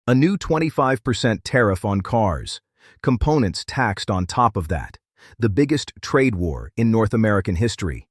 A new 25% tariff on cars. Components taxed on top of that. The biggest trade war in North American history.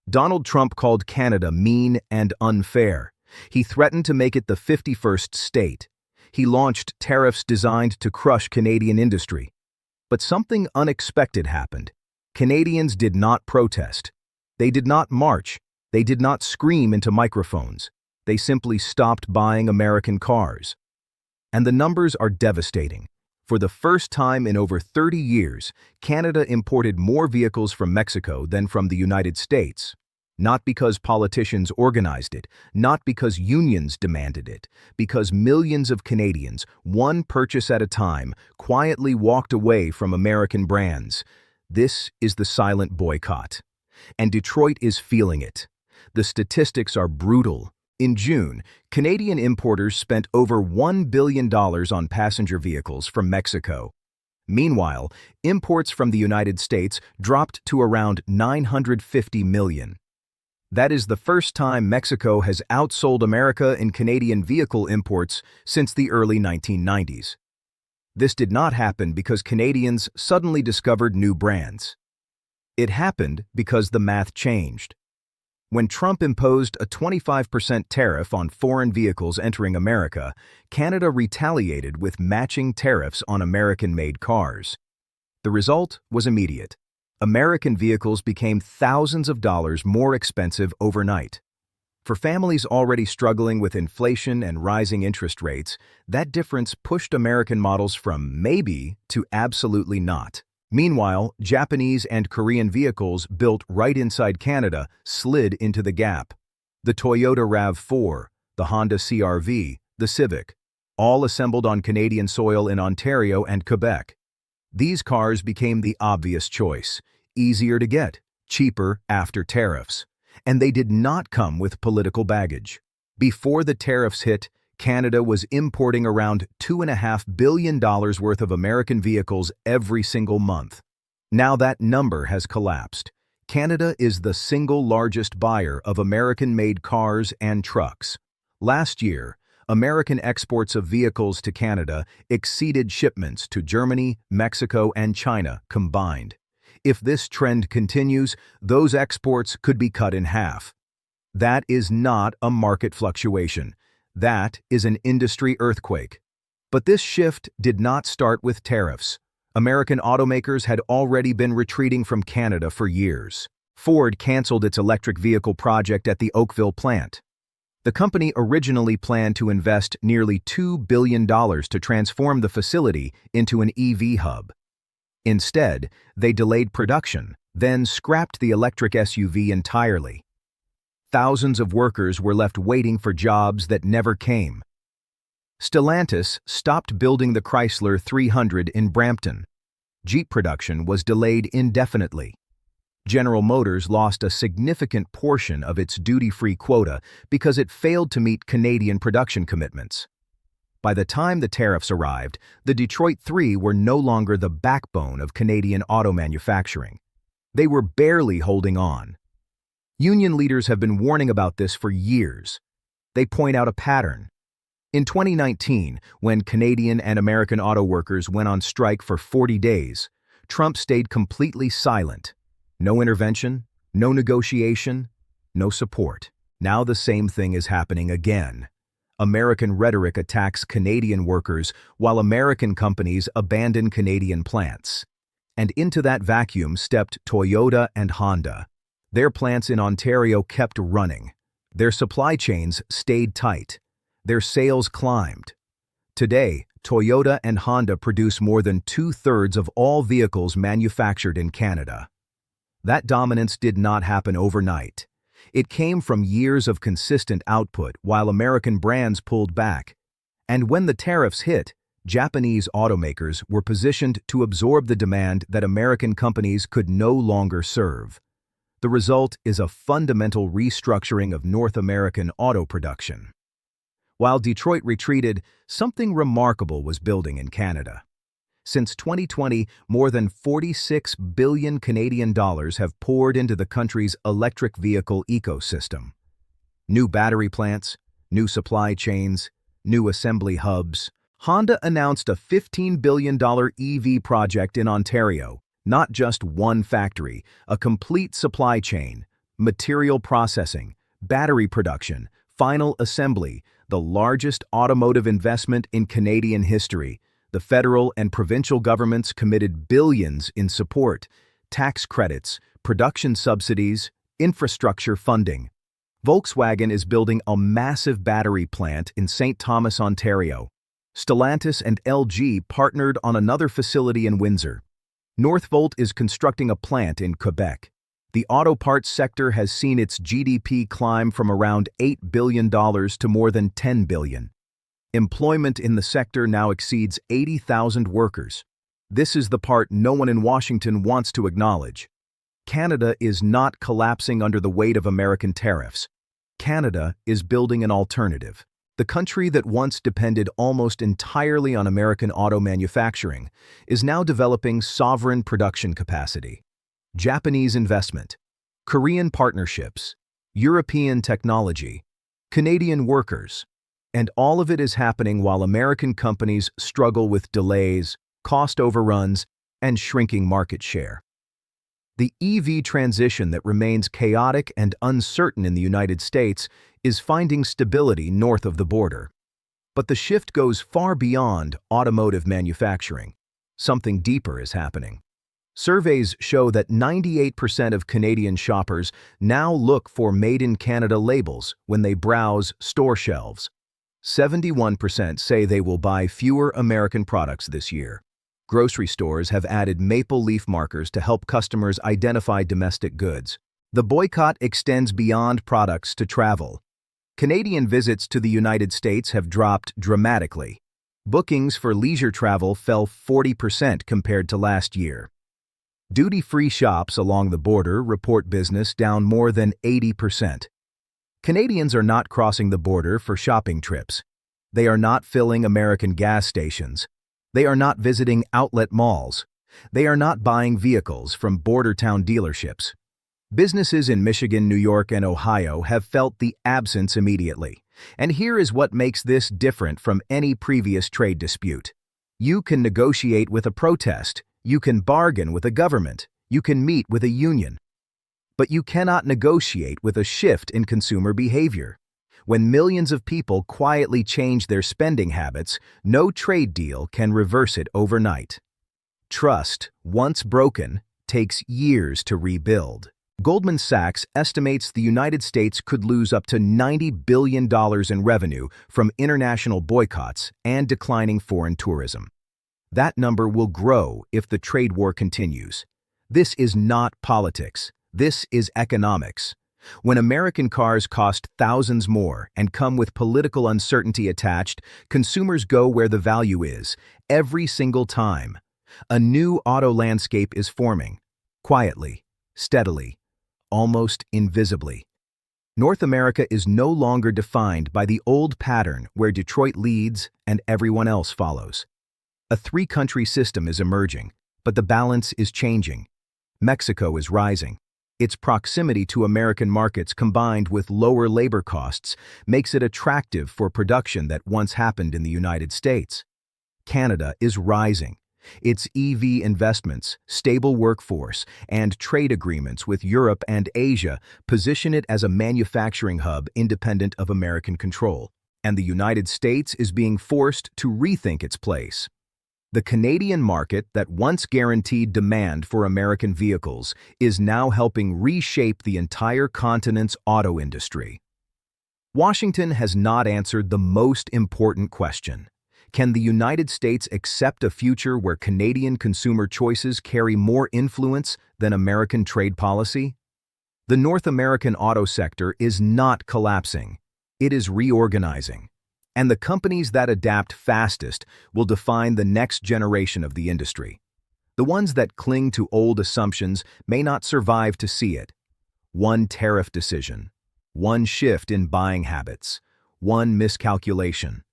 Donald Trump called Canada mean and unfair. He threatened to make it the 51st state. He launched tariffs designed to crush Canadian industry. But something unexpected happened. Canadians did not protest. They did not march. They did not scream into microphones. They simply stopped buying American cars. And the numbers are devastating. For the first time in over 30 years, Canada imported more vehicles from Mexico than from the United States. Not because politicians organized it, not because unions demanded it, because millions of Canadians, one purchase at a time, quietly walked away from American brands. This is the silent boycott. And Detroit is feeling it. The statistics are brutal. In June, Canadian importers spent over $1 billion on passenger vehicles from Mexico. Meanwhile, imports from the United States dropped to around $950 million. That is the first time Mexico has outsold America in Canadian vehicle imports since the early 1990s. This did not happen because Canadians suddenly discovered new brands. It happened because the math changed. When Trump imposed a 25% tariff on foreign vehicles entering America, Canada retaliated with matching tariffs on American-made cars. The result was immediate. American vehicles became thousands of dollars more expensive overnight. For families already struggling with inflation and rising interest rates, that difference pushed American models from maybe to absolutely not. Meanwhile, Japanese and Korean vehicles built right inside Canada slid into the gap. The Toyota RAV4, the Honda CR-V, the Civic, all assembled on Canadian soil in Ontario and Quebec. These cars became the obvious choice, easier to get, cheaper after tariffs. And they did not come with political baggage. Before the tariffs hit, Canada was importing around $2.5 billion worth of American vehicles every single month. Now that number has collapsed. Canada is the single largest buyer of American-made cars and trucks. Last year, American exports of vehicles to Canada exceeded shipments to Germany, Mexico, and China combined. If this trend continues, those exports could be cut in half. That is not a market fluctuation. That is an industry earthquake. But this shift did not start with tariffs. American automakers had already been retreating from Canada for years. Ford canceled its electric vehicle project at the Oakville plant. The company originally planned to invest nearly $2 billion to transform the facility into an EV hub. Instead, they delayed production, then scrapped the electric SUV entirely. Thousands of workers were left waiting for jobs that never came. Stellantis stopped building the Chrysler 300 in Brampton. Jeep production was delayed indefinitely. General Motors lost a significant portion of its duty-free quota because it failed to meet Canadian production commitments. By the time the tariffs arrived, the Detroit Three were no longer the backbone of Canadian auto manufacturing. They were barely holding on. Union leaders have been warning about this for years. They point out a pattern. In 2019, when Canadian and American auto workers went on strike for 40 days, Trump stayed completely silent. No intervention, no negotiation, no support. Now the same thing is happening again. American rhetoric attacks Canadian workers while American companies abandon Canadian plants. And into that vacuum stepped Toyota and Honda. Their plants in Ontario kept running. Their supply chains stayed tight. Their sales climbed. Today, Toyota and Honda produce more than 2/3 of all vehicles manufactured in Canada. That dominance did not happen overnight. It came from years of consistent output while American brands pulled back. And when the tariffs hit, Japanese automakers were positioned to absorb the demand that American companies could no longer serve. The result is a fundamental restructuring of North American auto production. While Detroit retreated, something remarkable was building in Canada. Since 2020, more than 46 billion Canadian dollars have poured into the country's electric vehicle ecosystem. New battery plants, new supply chains, new assembly hubs, Honda announced a $15 billion EV project in Ontario, not just one factory, a complete supply chain, material processing, battery production, final assembly, the largest automotive investment in Canadian history. The federal and provincial governments committed billions in support, tax credits, production subsidies, infrastructure funding. Volkswagen is building a massive battery plant in St. Thomas, Ontario. Stellantis and LG partnered on another facility in Windsor. Northvolt is constructing a plant in Quebec. The auto parts sector has seen its GDP climb from around $8 billion to more than $10 billion. Employment in the sector now exceeds 80,000 workers. This is the part no one in Washington wants to acknowledge. Canada is not collapsing under the weight of American tariffs. Canada is building an alternative. The country that once depended almost entirely on American auto manufacturing is now developing sovereign production capacity. Japanese investment, Korean partnerships, European technology, Canadian workers. And all of it is happening while American companies struggle with delays, cost overruns, and shrinking market share. The EV transition that remains chaotic and uncertain in the United States is finding stability north of the border. But the shift goes far beyond automotive manufacturing. Something deeper is happening. Surveys show that 98% of Canadian shoppers now look for Made in Canada labels when they browse store shelves. 71% say they will buy fewer American products this year. Grocery stores have added maple leaf markers to help customers identify domestic goods. The boycott extends beyond products to travel. Canadian visits to the United States have dropped dramatically. Bookings for leisure travel fell 40% compared to last year. Duty-free shops along the border report business down more than 80%. Canadians are not crossing the border for shopping trips. They are not filling American gas stations. They are not visiting outlet malls. They are not buying vehicles from border town dealerships. Businesses in Michigan, New York, and Ohio have felt the absence immediately. And here is what makes this different from any previous trade dispute. You can negotiate with a protest. You can bargain with a government. You can meet with a union. But you cannot negotiate with a shift in consumer behavior. When millions of people quietly change their spending habits, no trade deal can reverse it overnight. Trust, once broken, takes years to rebuild. Goldman Sachs estimates the United States could lose up to $90 billion in revenue from international boycotts and declining foreign tourism. That number will grow if the trade war continues. This is not politics. This is economics. When American cars cost thousands more and come with political uncertainty attached, consumers go where the value is, every single time. A new auto landscape is forming, quietly, steadily, almost invisibly. North America is no longer defined by the old pattern where Detroit leads and everyone else follows. A three-country system is emerging, but the balance is changing. Mexico is rising. Its proximity to American markets combined with lower labor costs makes it attractive for production that once happened in the United States. Canada is rising. Its EV investments, stable workforce, and trade agreements with Europe and Asia position it as a manufacturing hub independent of American control. And the United States is being forced to rethink its place. The Canadian market that once guaranteed demand for American vehicles is now helping reshape the entire continent's auto industry. Washington has not answered the most important question. Can the United States accept a future where Canadian consumer choices carry more influence than American trade policy? The North American auto sector is not collapsing. It is reorganizing. And the companies that adapt fastest will define the next generation of the industry. The ones that cling to old assumptions may not survive to see it. One tariff decision, one shift in buying habits, one miscalculation,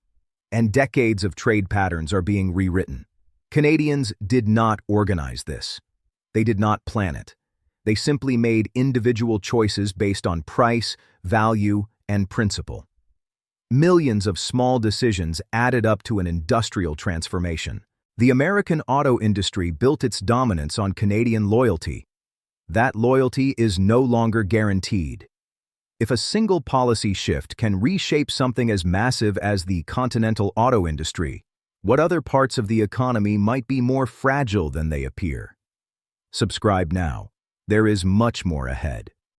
and decades of trade patterns are being rewritten. Canadians did not organize this. They did not plan it. They simply made individual choices based on price, value, and principle. Millions of small decisions added up to an industrial transformation. The American auto industry built its dominance on Canadian loyalty. That loyalty is no longer guaranteed. If a single policy shift can reshape something as massive as the continental auto industry, what other parts of the economy might be more fragile than they appear? Subscribe now. There is much more ahead.